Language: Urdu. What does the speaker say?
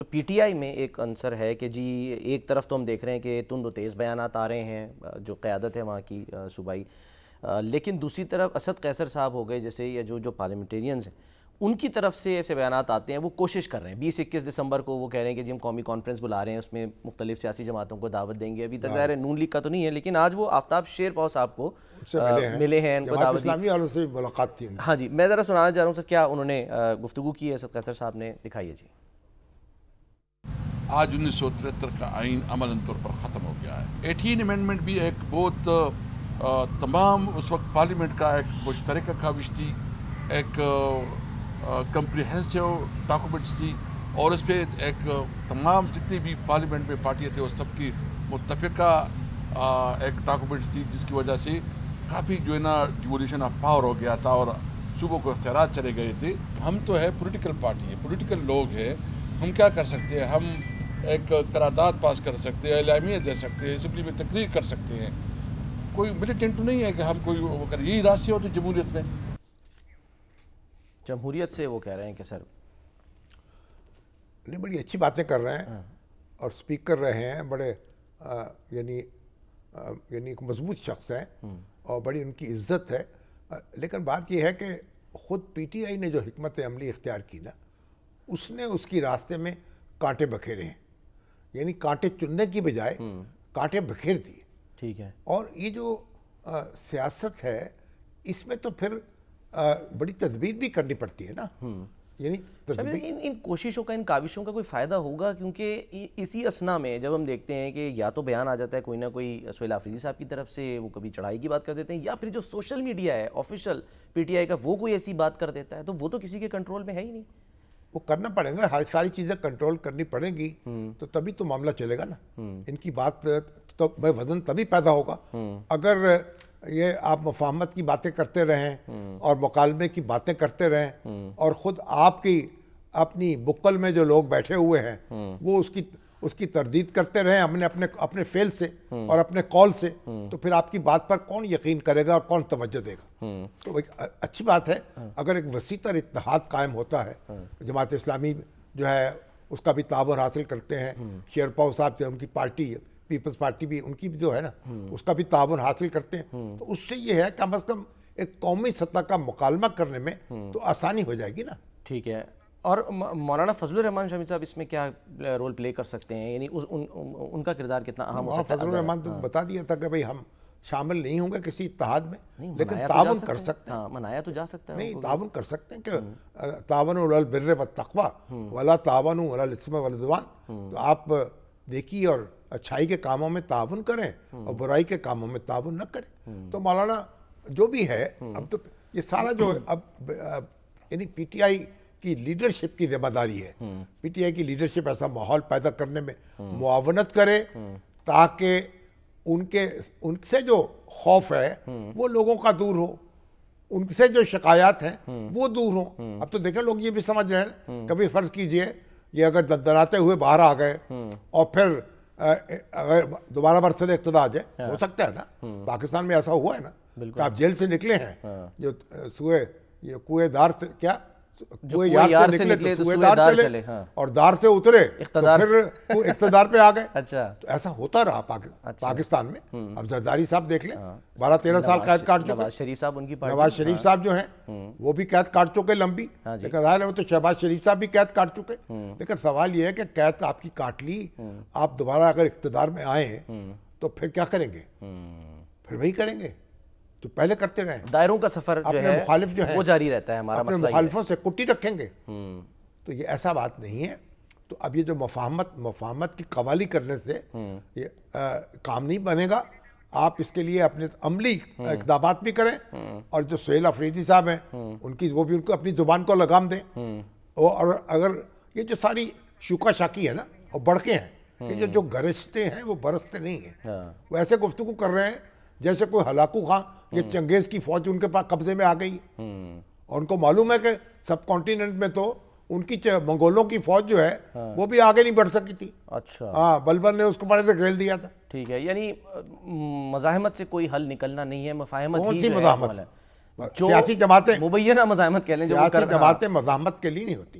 پی ٹی آئی میں ایک عنصر ہے کہ جی ایک طرف تو ہم دیکھ رہے ہیں کہ تند و تیز بیانات آ رہے ہیں جو قیادت ہے وہاں کی صوبائی، لیکن دوسری طرف اسد قیصر صاحب ہو گئے جیسے، یا جو پارلیمنٹیرینز ہیں ان کی طرف سے ایسے بیانات آتے ہیں، وہ کوشش کر رہے ہیں 20-21 دسمبر کو وہ کہہ رہے ہیں کہ جی ہم قومی کانفرنس بلا رہے ہیں، اس میں مختلف سیاسی جماعتوں کو دعوت دیں گے۔ ابھی تک ظاہر ہے نون لیگ کا تو نہیں ہے، لیکن آج وہ آفتاب شیر پاؤ صاحب کو ملے ہیں، ان کو جماعت دعوت دی۔ اسلامی والوں سے ملاقات تھی۔ ہاں جی، میں ذرا سنانا چاہ رہا ہوں سر کیا انہوں نے گفتگو کی ہے اسد قیصر صاحب نے، دکھائیے جی۔ آج 1973 کا آئین عملاً طور پر ختم ہو گیا ہے۔ 18 امینڈمنٹ بھی ایک بہت تمام اس وقت پارلیمنٹ کا ایک مشترکہ کاوش تھی، ایک کمپریہنسو ڈاکومنٹس تھی، اور اس پہ ایک تمام جتنی بھی پارلیمنٹ میں پارٹیاں تھے اس سب کی متفقہ ایک ڈاکومنٹس تھی، جس کی وجہ سے کافی جو ہے نا ڈیولیشن آف پاور ہو گیا تھا اور صوبوں کو اختیارات چلے گئے تھے۔ ہم تو ہے پولیٹیکل پارٹی ہے، پولیٹیکل لوگ ہیں، ہم کیا کر سکتے ہیں؟ ہم ایک قرارداد پاس کر سکتے ہیں، اعلامیہ دے سکتے ہیں، اسمبلی میں تقریر کر سکتے ہیں، کوئی ملیٹنٹ نہیں ہے کہ ہم کوئی وہ کریں۔ یہی راستے ہوتے جمہوریت میں۔ جمہوریت سے وہ کہہ رہے ہیں کہ سر نہیں، بڑی اچھی باتیں کر رہے ہیں اور سپیک کر رہے ہیں، بڑے یعنی ایک مضبوط شخص ہیں اور بڑی ان کی عزت ہے، لیکن بات یہ ہے کہ خود پی ٹی آئی نے جو حکمت عملی اختیار کی نا، اس نے اس کی راستے میں کانٹے بکھیرے ہیں، یعنی کانٹے چننے کی بجائے کانٹے بکھیر دیے۔ ٹھیک ہے، اور یہ جو سیاست ہے اس میں تو پھر بڑی تدبیر بھی کرنی پڑتی ہے نا، یعنی ان کوششوں کا، ان کاوشوں کا کوئی فائدہ ہوگا؟ کیونکہ اسی اسنا میں جب ہم دیکھتے ہیں کہ یا تو بیان آ جاتا ہے کوئی نہ کوئی سہیل آفریدی صاحب کی طرف سے، وہ کبھی چڑھائی کی بات کر دیتے ہیں، یا پھر جو سوشل میڈیا ہے آفیشل پی ٹی آئی کا وہ کوئی ایسی بات کر دیتا ہے، تو وہ تو کسی کے کنٹرول میں ہے ہی نہیں۔ وہ کرنا پڑے گا، ہر ساری چیزیں کنٹرول کرنی پڑیں گی تو تبھی تو معاملہ چلے گا نا۔ ان کی بات تو وزن تبھی پیدا ہوگا اگر یہ آپ مفاہمت کی باتیں کرتے رہیں اور مکالمے کی باتیں کرتے رہیں اور خود آپ کی اپنی بکل میں جو لوگ بیٹھے ہوئے ہیں وہ اس کی تردید کرتے رہیں اپنے فعل سے اور اپنے قول سے، تو پھر آپ کی بات پر کون یقین کرے گا اور کون توجہ دے گا؟ تو اچھی بات ہے اگر ایک وسیع تر اتحاد قائم ہوتا ہے۔ جماعت اسلامی جو ہے اس کا بھی تعاون حاصل کرتے ہیں، شیر پاؤ صاحب سے ان کی پارٹی پیپلز پارٹی بھی، ان کی بھی جو ہے نا اس کا بھی تعاون حاصل کرتے ہیں، تو اس سے یہ ہے کم از کم ایک قومی سطح کا مکالمہ کرنے میں تو آسانی ہو جائے گی نا۔ ٹھیک ہے، اور مولانا فضل الرحمان شامی صاحب اس میں کیا رول پلے کر سکتے ہیں؟ یعنی ان کا کردار کتنا اہم ہو سکتا ہے؟ فضل الرحمان تو بتا دیا تھا کہ بھئی ہم شامل نہیں ہوں گے کسی اتحاد میں، لیکن تعاون کر سکتے ہیں۔ منایا تو جا سکتا ہے، نہیں، تعاون کر سکتے ہیں کہ تعاونوا علی البر والتقوی ولا تعاونوا علی الاثم والعدوان۔ تو آپ دیکھیے اور اچھائی کے کاموں میں تعاون کریں اور برائی کے کاموں میں تعاون نہ کریں۔ تو مولانا جو بھی ہے، اب تو یہ سارا جو اب یعنی پی ٹی آئی کی لیڈرشپ کی ذمہ داری ہے، پی ٹی آئی کی لیڈرشپ ایسا ماحول پیدا کرنے میں معاونت کرے تاکہ ان سے جو خوف ہے وہ لوگوں کا دور ہو، ان سے جو شکایات ہیں وہ دور ہوں۔ اب تو دیکھیں لوگ یہ بھی سمجھ رہے ہیں، کبھی فرض کیجئے یہ اگر دندناتے ہوئے باہر آ گئے اور پھر اگر دوبارہ برسر اقتدار آ جائے، ہو سکتا ہے نا، پاکستان میں ایسا ہوا ہے نا کہ آپ جیل سے نکلے ہیں، جو کوئے دار سے کیا کوئے یار سے نکلے تو سوئے دار چلے، اور دار سے اترے تو پھر وہ اقتدار پہ آ گئے۔ اچھا، تو ایسا ہوتا رہا پاکستان میں۔ اب زرداری صاحب دیکھ لیں، 12-13 سال قید کاٹ چکے۔ نواز شریف صاحب ان کی پارٹی، نواز شریف صاحب جو ہیں وہ بھی قید کاٹ چکے لمبی، لیکن ظاہر ہے وہ تو شہباز شریف صاحب بھی قید کاٹ چکے۔ لیکن سوال یہ ہے کہ قید آپ کی کاٹ لی، آپ دوبارہ اگر اقتدار میں آئیں تو پھر کیا کریں گے؟ پھر وہی کریں گے تو پہلے کرتے رہیں۔ دائروں کا سفر جو ہے مخالف جو ہے وہ جاری رہتا ہے، ہمارا مسئلہ اپنے مخالفوں سے کٹی رکھیں گے، تو یہ ایسا بات نہیں ہے۔ تو اب یہ جو مفاہمت کی قوالی کرنے سے یہ کام نہیں بنے گا۔ آپ اس کے لیے اپنے عملی اقدامات بھی کریں، اور جو سہیل آفریدی صاحب ہیں وہ بھی ان کو اپنی زبان کو لگام دیں، اور اگر یہ جو ساری شوکا شاکی ہے نا اور بڑکے ہیں، یہ جو گرجتے ہیں وہ برستے نہیں ہیں، وہ ایسے گفتگو کر رہے ہیں جیسے کوئی ہلاکو خان یہ چنگیز کی فوج ان کے پاس قبضے میں آ گئی، اور ان کو معلوم ہے کہ سب کانٹیننٹ میں تو ان کی منگولوں کی فوج جو ہے وہ بھی آگے نہیں بڑھ سکی تھی۔ اچھا، ہاں، بلبل نے اس کو بڑے سے گھیل دیا تھا۔ ٹھیک ہے، یعنی مزاحمت سے کوئی حل نکلنا نہیں ہے، مفاہمت کون ہی سی جو ہے مزاحمت؟ جو سیاسی جماعتیں مبینہ مزاحمت کہہ لیں، جو وہ سیاسی جماعتیں مزاحمت کے لیے نہیں ہوتی۔